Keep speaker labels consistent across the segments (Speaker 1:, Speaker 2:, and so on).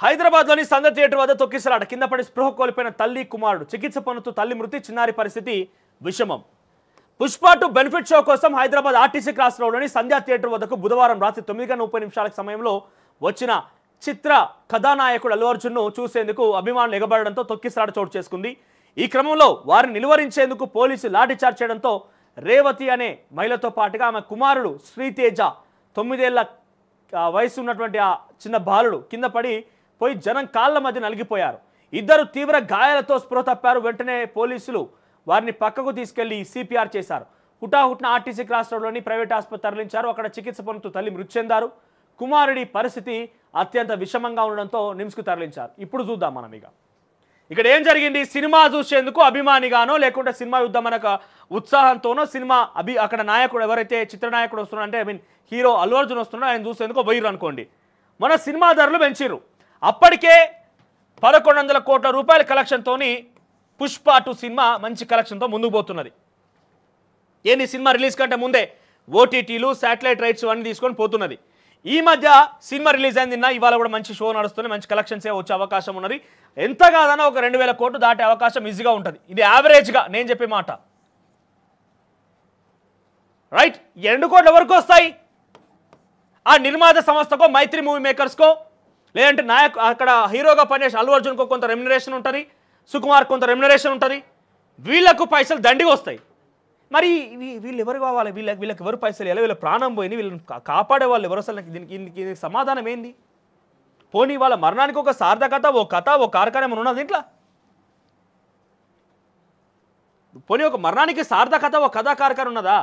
Speaker 1: హైదరాబాద్లోని సంద థియేటర్ వద్ద తొక్కిసలాట కింద పడి స్పృహ కోల్పోయిన తల్లి కుమారుడు చికిత్స పొందుతూ తల్లి మృతి చిన్నారి పరిస్థితి విషమం. పుష్ప 2 బెనిఫిట్ షో కోసం హైదరాబాద్ ఆర్టీసీ క్రాస్ రోడ్లోని సంధ్యా థియేటర్ వద్దకు బుధవారం రాత్రి 9:30 సమయంలో వచ్చిన చిత్ర కథానాయకుడు అల్లు అర్జున్ను చూసేందుకు అభిమానులు ఎగబడడంతో తొక్కిసలాట చోటు చేసుకుంది. ఈ క్రమంలో వారిని నిలువరించేందుకు పోలీసులు లాఠీచార్జ్ చేయడంతో రేవతి అనే మహిళతో పాటుగా ఆమె కుమారుడు శ్రీతేజ 9 ఏళ్ల వయసు ఉన్నటువంటి ఆ చిన్న బాలుడు కింద పడి పోయి జనం కాళ్ళ మధ్య నలిగిపోయారు. ఇద్దరు తీవ్ర గాయాలతో స్పృహ తప్పారు. వెంటనే పోలీసులు వారిని పక్కకు తీసుకెళ్లి సిపిఆర్ చేశారు. హుటాహుట్న ఆర్టీసీ క్రాస్ రోడ్లోని ప్రైవేట్ ఆసుపత్రి తరలించారు. అక్కడ చికిత్స పొందుతూ తల్లి మృతి చెందారు. కుమారుడి పరిస్థితి అత్యంత విషమంగా ఉండడంతో నిమ్స్కు తరలించారు. ఇప్పుడు చూద్దాం మనం ఇక్కడ ఏం జరిగింది. సినిమా చూసేందుకు అభిమానిగానో లేకుంటే సినిమా యుద్ధం మనకు ఉత్సాహంతోనో సినిమా అక్కడ నాయకుడు ఎవరైతే చిత్రనాయకుడు వస్తున్నాడు అంటే హీరో అల్లు అర్జున్ వస్తున్నాడు ఆయన చూసేందుకు పోయిర్రు అనుకోండి. మన సినిమా ధరలు పెంచిర్రు. అప్పటికే 1100 కోట్ల రూపాయల కలెక్షన్తో పుష్ప 2 సినిమా మంచి కలెక్షన్తో ముందుకు పోతున్నది. ఏంది సినిమా రిలీజ్ కంటే ముందే ఓటీటీలు శాటిలైట్ రైట్స్ అన్నీ తీసుకొని పోతున్నది. ఈ మధ్య సినిమా రిలీజ్ అయింది ఇవాళ కూడా మంచి షో నడుస్తుంది. మంచి కలెక్షన్సే వచ్చే అవకాశం ఉన్నది. ఎంత కాదన్నా ఒక 2000 కోట్లు దాటే అవకాశం ఈజీగా ఉంటుంది. ఇది యావరేజ్గా నేను చెప్పే మాట. రైట్. 2 కోట్లు ఎవరికి వస్తాయి? ఆ నిర్మాత సంస్థకో మైత్రి మూవీ మేకర్స్కో లేదంటే అక్కడ హీరోగా పనిచేసిన అల్లు అర్జున్కో కొంత రెమ్యునరేషన్ ఉంటుంది, సుకుమార్ కొంత రెమ్యునరేషన్ ఉంటుంది. వీళ్ళకు పైసలు దండిగా వస్తాయి. మరి వీళ్ళు ఎవరు కావాలి? వీళ్ళకి ఎవరు పైసలు ఎలా? వీళ్ళ ప్రాణం పోయింది. వీళ్ళని కాపాడే వాళ్ళు ఎవరు? అసలు దీనికి సమాధానం ఏంది? పోనీ వాళ్ళ మరణానికి ఒక సార్థకత, ఓ కార్యక్రమం ఉన్నది దీంట్లో. పోనీ ఒక మరణానికి సార్థకత, ఓ కథా కార్యక్రమం ఉన్నదా?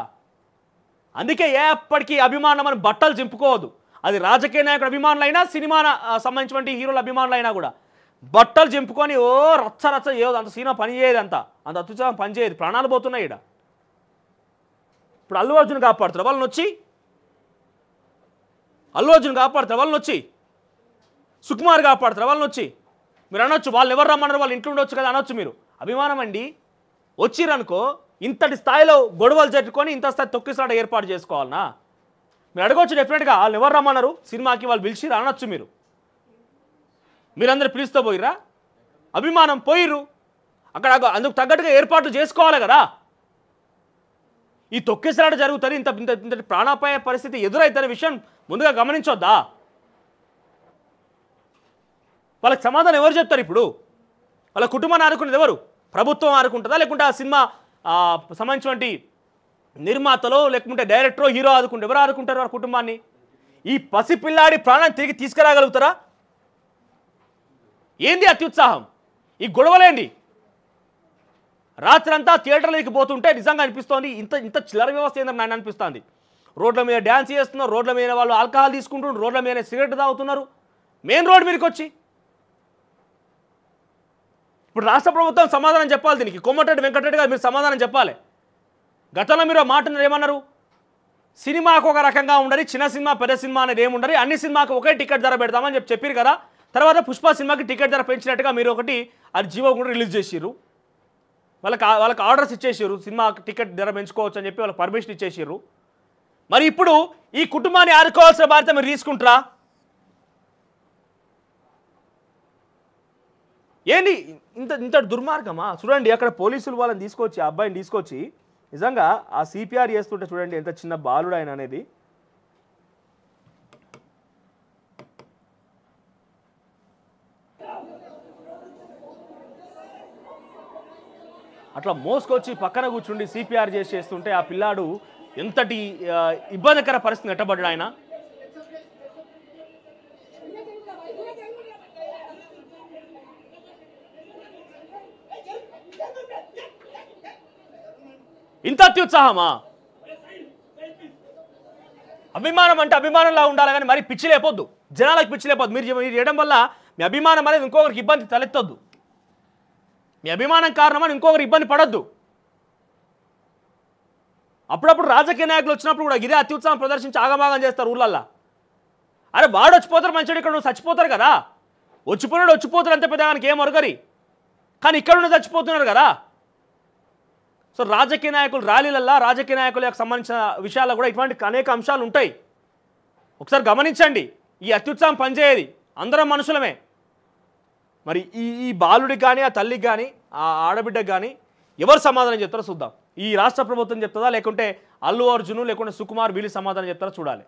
Speaker 1: అందుకే ఎప్పటికీ అభిమానం అని బట్టలు చింపుకోవద్దు. అది రాజకీయ నాయకుడు అభిమానులైనా సినిమా సంబంధించినటువంటి హీరోల అభిమానులైనా కూడా బట్టలు చింపుకొని రచ్చ ఏదో అంత సినిమా పనిచేయదు, అంత అత్యుత్సాహం పనిచేయదు. ప్రాణాలు పోతున్నాయి ఇక్కడ. ఇప్పుడు అల్లు అర్జున్ కాపాడుతారు వాళ్ళని వచ్చి, అల్లు అర్జున్ కాపాడుతారు వాళ్ళని వచ్చి, సుకుమార్ కాపాడుతారు వాళ్ళని వచ్చి. మీరు అనొచ్చు వాళ్ళు ఎవరు రమ్మన్నారు, వాళ్ళు ఇంట్లో ఉండొచ్చు కదా అనొచ్చు. మీరు అభిమానం అండి వచ్చిరనుకో ఇంతటి స్థాయిలో గొడవలు జరుపుకొని ఇంత స్థాయి తొక్కిసలాట ఏర్పాటు చేసుకోవాలన్నా? మీరు అడగవచ్చు డెఫినెట్గా. వాళ్ళు ఎవరు రమ్మన్నారు సినిమాకి, వాళ్ళు పిలిచిరు అనొచ్చు. మీరందరూ పిలుస్తూ పోయిర్రా? అభిమానం పోయిర్రు. అక్కడ అందుకు తగ్గట్టుగా ఏర్పాట్లు చేసుకోవాలి కదా. ఈ తొక్కిసలాట జరుగుతుంది, ఇంతటి ప్రాణాపాయ పరిస్థితి ఎదురైతున్న విషయం ముందుగా గమనించొద్దా? వాళ్ళకి సమాధానం ఎవరు చెప్తారు? ఇప్పుడు వాళ్ళ కుటుంబాన్ని ఆదుకునేది ఎవరు? ప్రభుత్వం ఆదుకుంటుందా లేకుంటే ఆ సినిమా సంబంధించినటువంటి నిర్మాతలో లేకుంటే డైరెక్టరో హీరో ఆదుకుంటే ఎవరు ఆదుకుంటారు వాళ్ళ కుటుంబాన్ని? ఈ పసిపిల్లాడి ప్రాణాన్ని తిరిగి తీసుకురాగలుగుతారా? ఏంది అత్యుత్సాహం? ఈ గొడవలేండి? రాత్రంతా థియేటర్లోకి పోతుంటే నిజంగా అనిపిస్తోంది ఇంత చిల్లర వ్యవస్థ ఏందని నాకు అనిపిస్తుంది. రోడ్ల మీద డ్యాన్స్ చేస్తున్నారు, రోడ్ల మీద వాళ్ళు ఆల్కహాల్ తీసుకుంటున్నారు, రోడ్ల మీద సిగరెట్ తాగుతున్నారు మెయిన్ రోడ్ మీదకి వచ్చి. ఇప్పుడు రాష్ట్ర ప్రభుత్వం సమాధానం చెప్పాలి దీనికి. కోమటిరెడ్డి వెంకటరెడ్డి గారు మీరు సమాధానం చెప్పాలి. గతంలో మీరు మాట ఏమన్నారు? సినిమాకు ఒక రకంగా ఉండదు, చిన్న సినిమా పెద్ద సినిమా అనేది ఏముండదు, అన్ని సినిమాకు ఒకే టికెట్ ధర పెడతామని చెప్పారు కదా. తర్వాత పుష్ప సినిమాకి టికెట్ ధర పెంచినట్టుగా మీరు అది జీవో కూడా రిలీజ్ చేసిర్రు. వాళ్ళకి ఆర్డర్స్ ఇచ్చేసారు, సినిమా టికెట్ ధర పెంచుకోవచ్చు అని చెప్పి వాళ్ళకి పర్మిషన్ ఇచ్చేసారు. మరి ఇప్పుడు ఈ కుటుంబాన్ని ఆదుకోవాల్సిన బాధ్యత మీరు తీసుకుంటారా? ఏంటి ఇంత దుర్మార్గమా? చూడండి అక్కడ పోలీసులు వాళ్ళని తీసుకొచ్చి ఆ అబ్బాయిని తీసుకొచ్చి నిజంగా ఆ సిపిఆర్ చేస్తుంటే చూడండి ఎంత చిన్న బాలుడు ఆయన అనేది. అట్లా మోసుకొచ్చి పక్కన కూర్చుండి సిపిఆర్ చేస్తుంటే ఆ పిల్లాడు ఎంతటి ఇబ్బందికర పరిస్థితి నెట్టబడ్డాడు ఆయన. ఇంత అత్యుత్సాహమా? అభిమానం అంటే అభిమానంలా ఉండాలి కానీ మరి పిచ్చి లేపొద్దు, జనాలకు పిచ్చి లేపొద్దు. మీరు చేయడం వల్ల మీ అభిమానం అనేది ఇంకొకరికి ఇబ్బంది తలెత్తొద్దు. మీ అభిమానం కారణమని ఇంకొకరు ఇబ్బంది పడొద్దు. అప్పుడప్పుడు రాజకీయ నాయకులు వచ్చినప్పుడు కూడా ఇదే అత్యుత్సాహం ప్రదర్శించి ఆగమాగం చేస్తారు ఊళ్ళల్లో. అరే వాడు వచ్చిపోతారు మంచివాడు, ఇక్కడ నువ్వు చచ్చిపోతారు కదా. వచ్చిపోతారు అంతే పెద్దగానికి ఏం అరగరి, కానీ ఇక్కడ ఉన్న చచ్చిపోతున్నారు కదా. సో రాజకీయ నాయకులు ర్యాలీలల్లో రాజకీయ నాయకులకు సంబంధించిన విషయాల్లో కూడా ఇటువంటి అనేక అంశాలు ఉంటాయి. ఒకసారి గమనించండి. ఈ అత్యుత్సాహం పనిచేయేది అందరం మనుషులమే. మరి ఈ బాలుడికి కానీ ఆ తల్లికి కానీ ఆ ఆడబిడ్డకి కానీ ఎవరు సమాధానం చెప్తారో చూద్దాం. ఈ రాష్ట్ర ప్రభుత్వం చెప్తుందా, లేకుంటే అల్లు అర్జున్ లేకుంటే సుకుమార్ వీళ్ళు సమాధానం చెప్తారో చూడాలి.